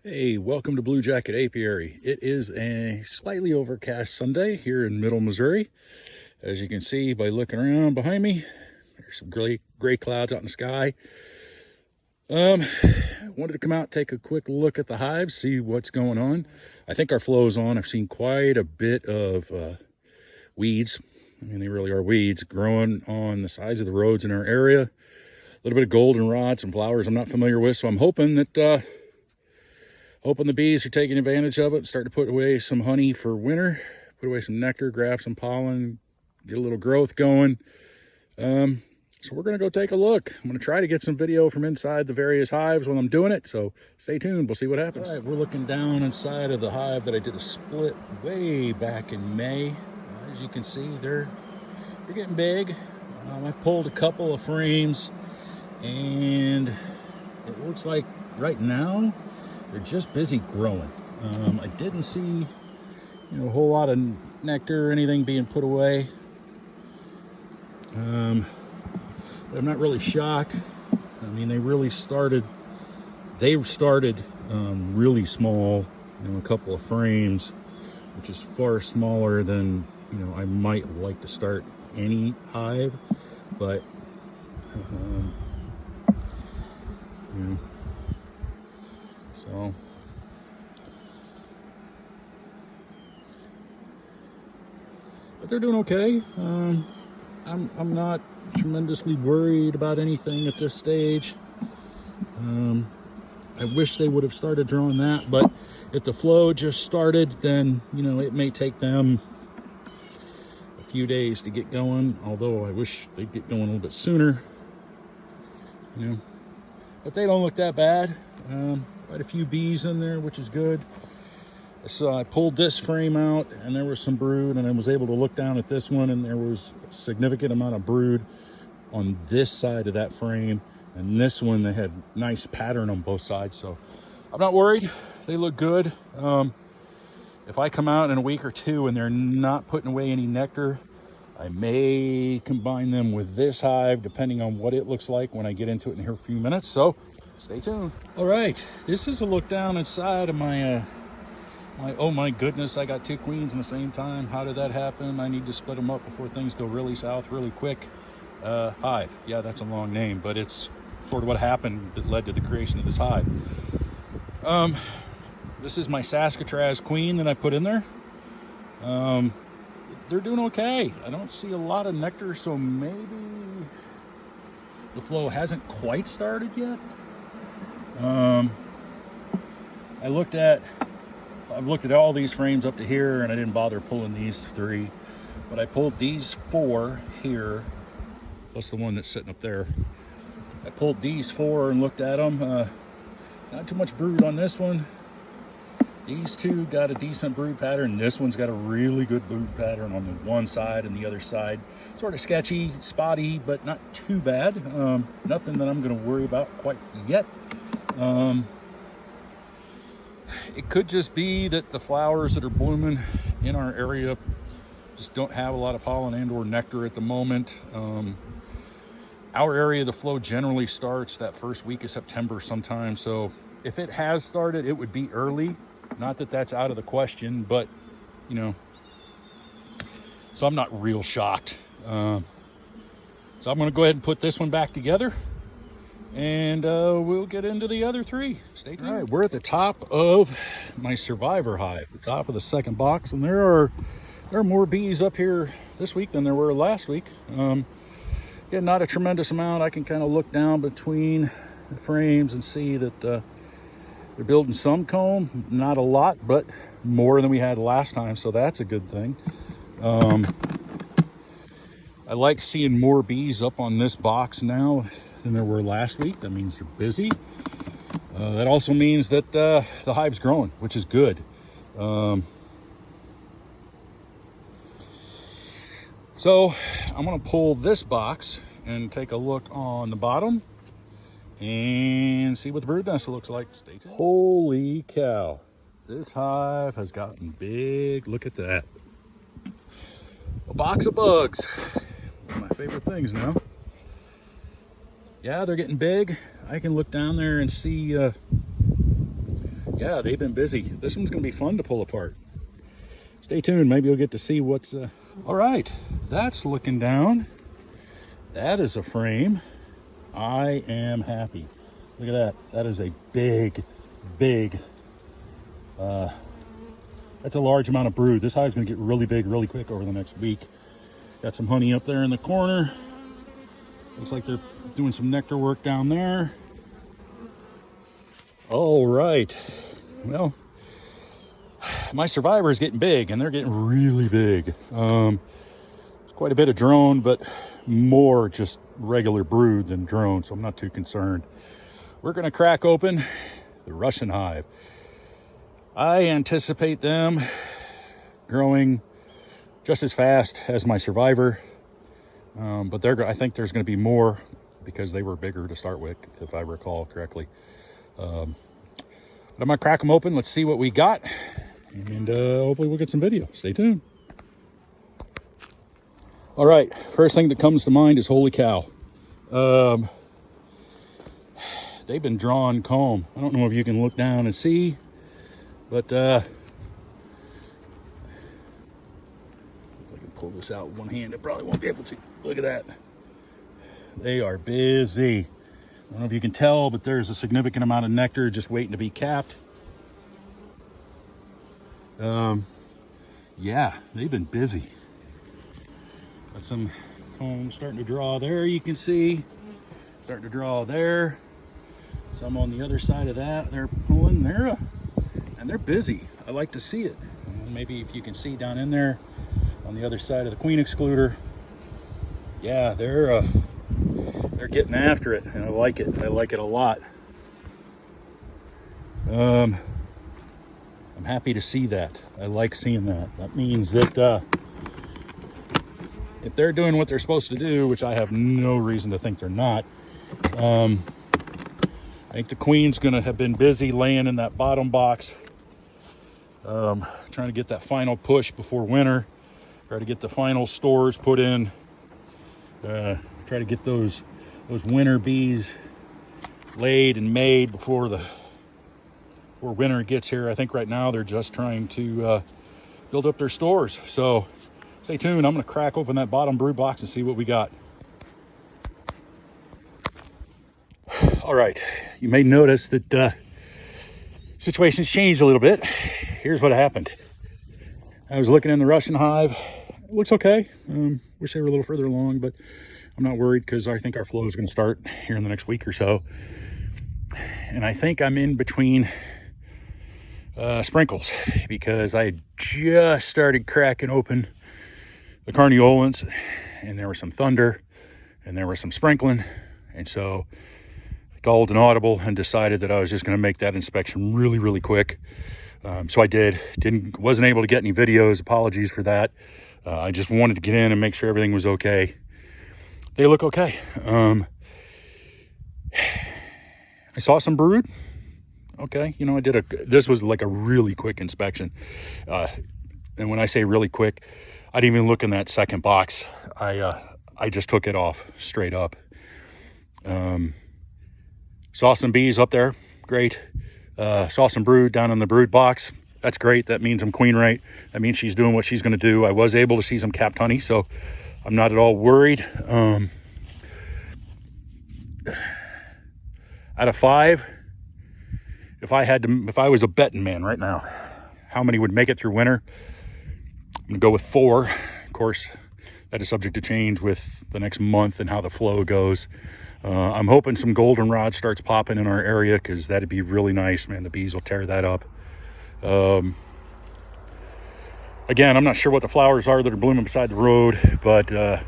Hey, welcome to Blue Jacket Apiary. It is a slightly overcast Sunday here in middle Missouri. As you can see by looking around behind me, there's some gray clouds out in the sky. Wanted to come out, take a quick look at the hives, see what's going on. I think our flow's on. I've seen quite a bit of weeds. I mean, they really are weeds growing on the sides of the roads in our area. A little bit of goldenrod, some flowers I'm not familiar with, so I'm hoping that the bees are taking advantage of it, start to put away some honey for winter, put away some nectar, grab some pollen, get a little growth going. So we're going to go take a look. I'm going to try to get some video from inside the various hives when I'm doing it, so stay tuned. We'll see what happens. All right, we're looking down inside of the hive that I did a split way back in May. As you can see, they're getting big. I pulled a couple of frames, and it looks like right now they're just busy growing. I didn't see, a whole lot of nectar or anything being put away. But I'm not really shocked. I mean, they started really small, a couple of frames, which is far smaller than, I might like to start any hive, but, so but they're doing okay. I'm not tremendously worried about anything at this stage. I wish they would have started drawing that, but if the flow just started, then it may take them a few days to get going, although I wish they'd get going a little bit sooner. But they don't look that bad. Quite a few bees in there, which is good. So I pulled this frame out, and there was some brood, and I was able to look down at this one, and there was a significant amount of brood on this side of that frame, and this one they had nice pattern on both sides. So I'm not worried. They look good. If I come out in a week or two and they're not putting away any nectar, I may combine them with this hive, depending on what it looks like when I get into it in here a few minutes. So stay tuned. All right, this is a look down inside of my oh my goodness, I got two queens in the same time. How did that happen? I need to split them up before things go really south really quick. Hive. Yeah, that's a long name, but it's sort of what happened that led to the creation of this hive. This is my Saskatraz queen that I put in there. They're doing okay. I don't see a lot of nectar, so maybe the flow hasn't quite started yet. I've looked at all these frames up to here, and I didn't bother pulling these three, but I pulled these four here, plus the one that's sitting up there. I pulled these four and looked at them. Not too much brood on this one. These two got a decent brood pattern. This one's got a really good brood pattern on the one side, and the other side sort of sketchy, spotty, but not too bad. Nothing that I'm going to worry about quite yet. It could just be that the flowers that are blooming in our area just don't have a lot of pollen and or nectar at the moment. Our area, the flow generally starts that first week of September sometime. So if it has started, it would be early. Not that that's out of the question, but, so I'm not real shocked. So I'm going to go ahead and put this one back together, and we'll get into the other three. Stay tuned. All right, we're at the top of my survivor hive, the top of the second box, and there are more bees up here this week than there were last week. Again, not a tremendous amount. I can kind of look down between the frames and see that they're building some comb, not a lot, but more than we had last time, so that's a good thing. I like seeing more bees up on this box now than there were last week. That means they're busy. That also means that the hive's growing, which is good. So I'm going to pull this box and take a look on the bottom and see what the brood nest looks like. Stay tuned. Holy cow, this hive has gotten big. Look at that. A box of bugs. One of my favorite things now. Yeah, they're getting big. I can look down there and see Yeah, they've been busy. This one's going to be fun to pull apart. Stay tuned. Maybe you'll get to see what's... All right, that's looking down. That is a frame. I am happy. Look at that. That is a big, big... that's a large amount of brood. This hive's going to get really big really quick over the next week. Got some honey up there in the corner. Looks like they're doing some nectar work down there. All right. Well, my survivor is getting big, and they're getting really big. There's quite a bit of drone, but more just regular brood than drone, so I'm not too concerned. We're going to crack open the Russian hive. I anticipate them growing just as fast as my survivor, but I think there's going to be more because they were bigger to start with, if I recall correctly. But I'm going to crack them open. Let's see what we got, and hopefully we'll get some video. Stay tuned. All right, first thing that comes to mind is holy cow. They've been drawn comb. I don't know if you can look down and see, but I can pull this out with one hand. I probably won't be able to. Look at that. They are busy. I don't know if you can tell, but there's a significant amount of nectar just waiting to be capped. Yeah, they've been busy. Got some comb starting to draw there, you can see. Starting to draw there. Some on the other side of that. They're pulling there, and they're busy. I like to see it. Maybe if you can see down in there on the other side of the queen excluder. Yeah, they're getting after it, and I like it. I like it a lot. I'm happy to see that. I like seeing that. That means that if they're doing what they're supposed to do, which I have no reason to think they're not, I think the queen's gonna have been busy laying in that bottom box, trying to get that final push before winter, try to get the final stores put in, try to get those winter bees laid and made before winter gets here. I think right now they're just trying to build up their stores. So stay tuned. I'm going to crack open that bottom brood box and see what we got. All right, you may notice that situation's changed a little bit. Here's what happened. I was looking in the Russian hive. It looks okay. Wish they were a little further along, but I'm not worried because I think our flow is going to start here in the next week or so. And I think I'm in between sprinkles because I had just started cracking open the carniolans, and there was some thunder and there was some sprinkling, and so I called an audible and decided that I was just going to make that inspection really, really quick. So I wasn't able to get any videos. Apologies for that. I just wanted to get in and make sure everything was okay. They look okay. I saw some brood. Okay, you know, this was like a really quick inspection. And when I say really quick, I didn't even look in that second box. I just took it off straight up. Saw some bees up there. Great. Saw some brood down in the brood box. That's great. That means I'm queen right. That means she's doing what she's going to do. I was able to see some capped honey, so I'm not at all worried. Out of 5, if I was a betting man right now, how many would make it through winter? I'm gonna go with 4. Of course, that is subject to change with the next month and how the flow goes. I'm hoping some goldenrod starts popping in our area because that'd be really nice, man. The bees will tear that up. Again, I'm not sure what the flowers are that are blooming beside the road, but there's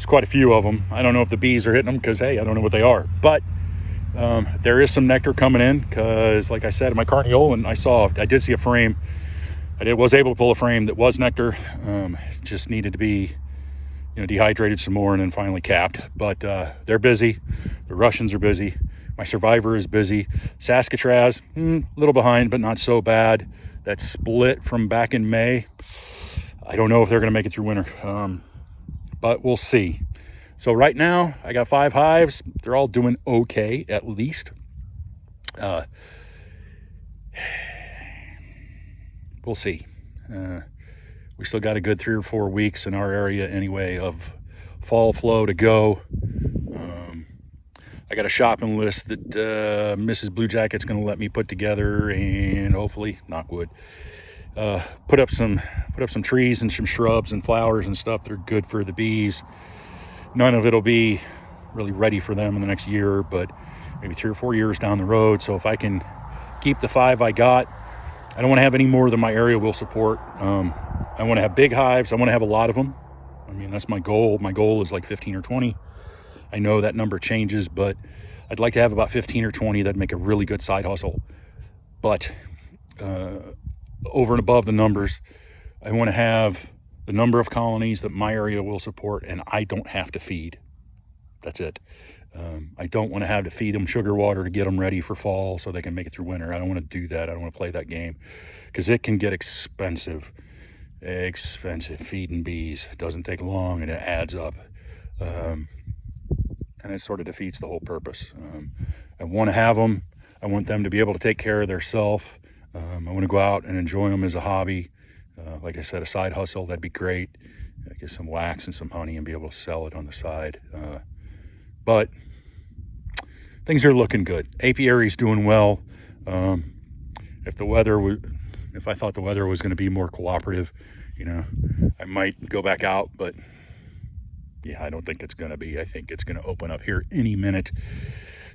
quite a few of them. I don't know if the bees are hitting them because, hey, I don't know what they are. But there is some nectar coming in because, like I said, in my carniolan, I did see a frame. I was able to pull a frame that was nectar. Just needed to be, dehydrated some more and then finally capped. But they're busy. The Russians are busy. My survivor is busy. Saskatraz, a little behind, but not so bad. That split from back in May. I don't know if they're going to make it through winter, but we'll see. So right now, I got 5 hives. They're all doing okay, at least. we'll see. We still got a good 3 or 4 weeks in our area anyway of fall flow to go. I got a shopping list that Mrs. Blue Jacket's going to let me put together, and hopefully, knock wood, put up some trees and some shrubs and flowers and stuff that are good for the bees. None of it'll be really ready for them in the next year, but maybe 3 or 4 years down the road. So if I can keep the 5 I got, I don't want to have any more than my area will support. I want to have big hives. I want to have a lot of them. I mean, that's my goal. My goal is like 15 or 20. I know that number changes, but I'd like to have about 15 or 20. That'd make a really good side hustle. But over and above the numbers, I want to have the number of colonies that my area will support, and I don't have to feed. That's it. I don't want to have to feed them sugar water to get them ready for fall so they can make it through winter. I don't want to do that. I don't want to play that game because it can get expensive feeding bees. It doesn't take long and it adds up. And it sort of defeats the whole purpose. I want to have them. I want them to be able to take care of themselves. I want to go out and enjoy them as a hobby. Like I said, a side hustle, that'd be great. Get some wax and some honey and be able to sell it on the side. But things are looking good. Apiary's doing well. If I thought the weather was going to be more cooperative, I might go back out, but yeah, I don't think it's going to be. I think it's going to open up here any minute.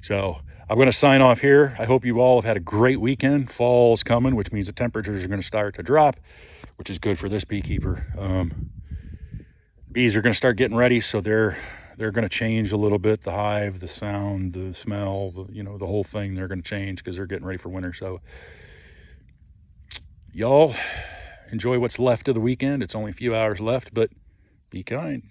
So I'm going to sign off here. I hope you all have had a great weekend. Fall's coming, which means the temperatures are going to start to drop, which is good for this beekeeper. Bees are going to start getting ready, so they're going to change a little bit. The hive, the sound, the smell, the whole thing, they're going to change because they're getting ready for winter. So y'all enjoy what's left of the weekend. It's only a few hours left, but be kind.